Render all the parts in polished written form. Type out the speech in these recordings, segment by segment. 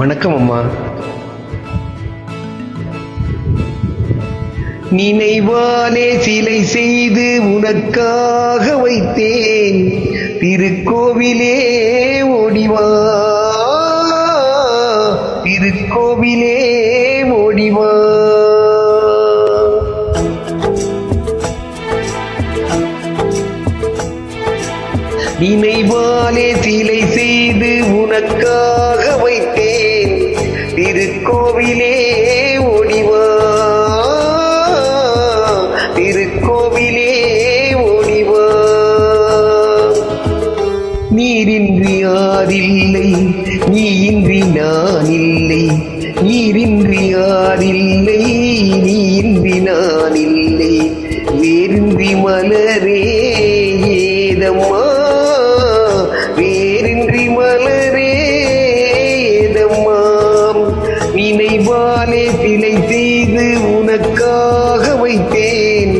வணக்கம் அம்மா. நினைவாலே சிலை செய்து உனக்காக வைத்தேன், திருக்கோவிலே ஓடிவா, திருக்கோவிலே ஓடிவா. நினைவாலே சிலை செய்து உனக்காக வைத்தேன், திருக்கோவிலே ஓடிவா, திருக்கோவிலே ஓடிவா. நீரின்றி யாரில்லை, நீ இன்றி நான் இல்லை, நீரின்றி யாரில்லை, நீ இன்றி நான் இல்லை, வேரின்றி மலரே ஏதம்மா, வேரின்றி மலரே ஏதம்மா. நினைவாலே சிலை செய்து உனக்காக வைத்தேன்,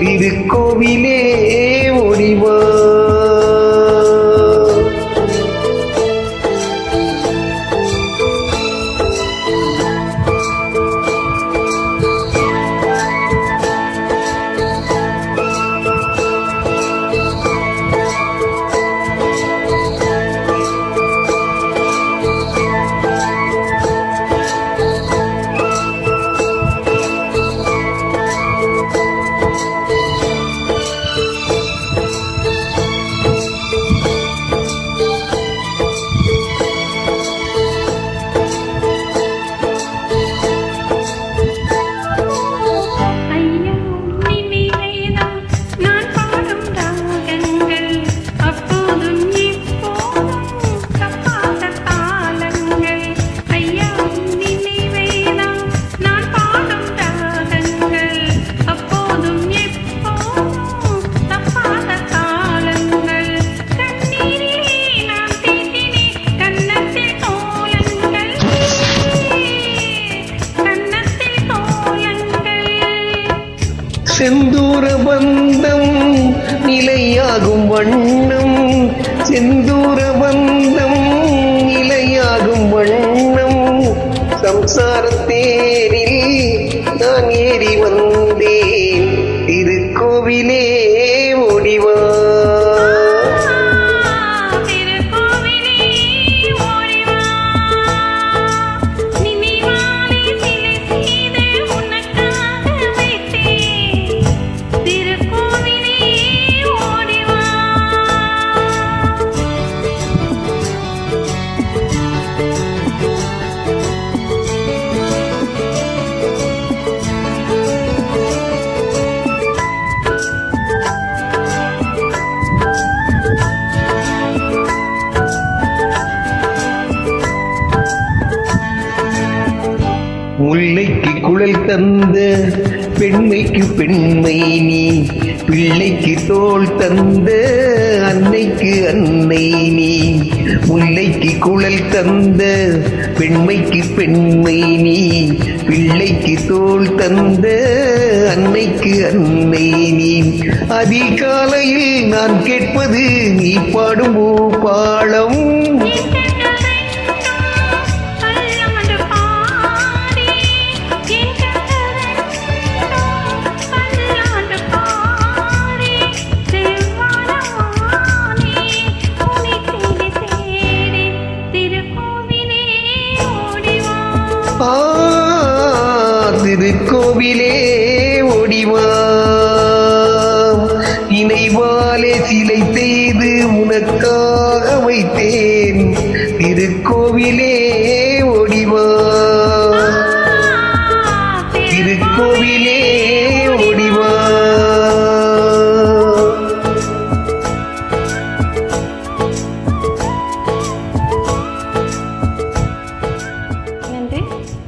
திருக்கோவிலே ஓடிவா. செந்தூர பந்தம் நிலையாகும் வண்ணம், செந்தூர பந்தம் நிலையாகும் வண்ணம், சம்சாரத்தேரில் நான் ஏறி வந்தேன், திருக்கோவிலே ஓடிவா. முல்லைக்கு குழல் தந்த பெண்மைக்கு பெண்மை நீ, பிள்ளைக்கு தோள் தந்த அன்னைக்கு அன்னை நீ. முல்லைக்கு குழல் தந்த பெண்மைக்கு பெண்மை நீ, பிள்ளைக்கு தோள் தந்த அன்னைக்கு அன்னை நீ. அதிகாலையில் நான் கேட்பது நீ பாடும் பாடம், திருக்கோவிலே ஓடிவா. நினைவாலே சிலை செய்து உனக்காக வைத்தேன், திருக்கோவிலே ஓடிவா, திருக்கோவிலே ஓடிவா.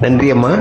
நன்றி அம்மா.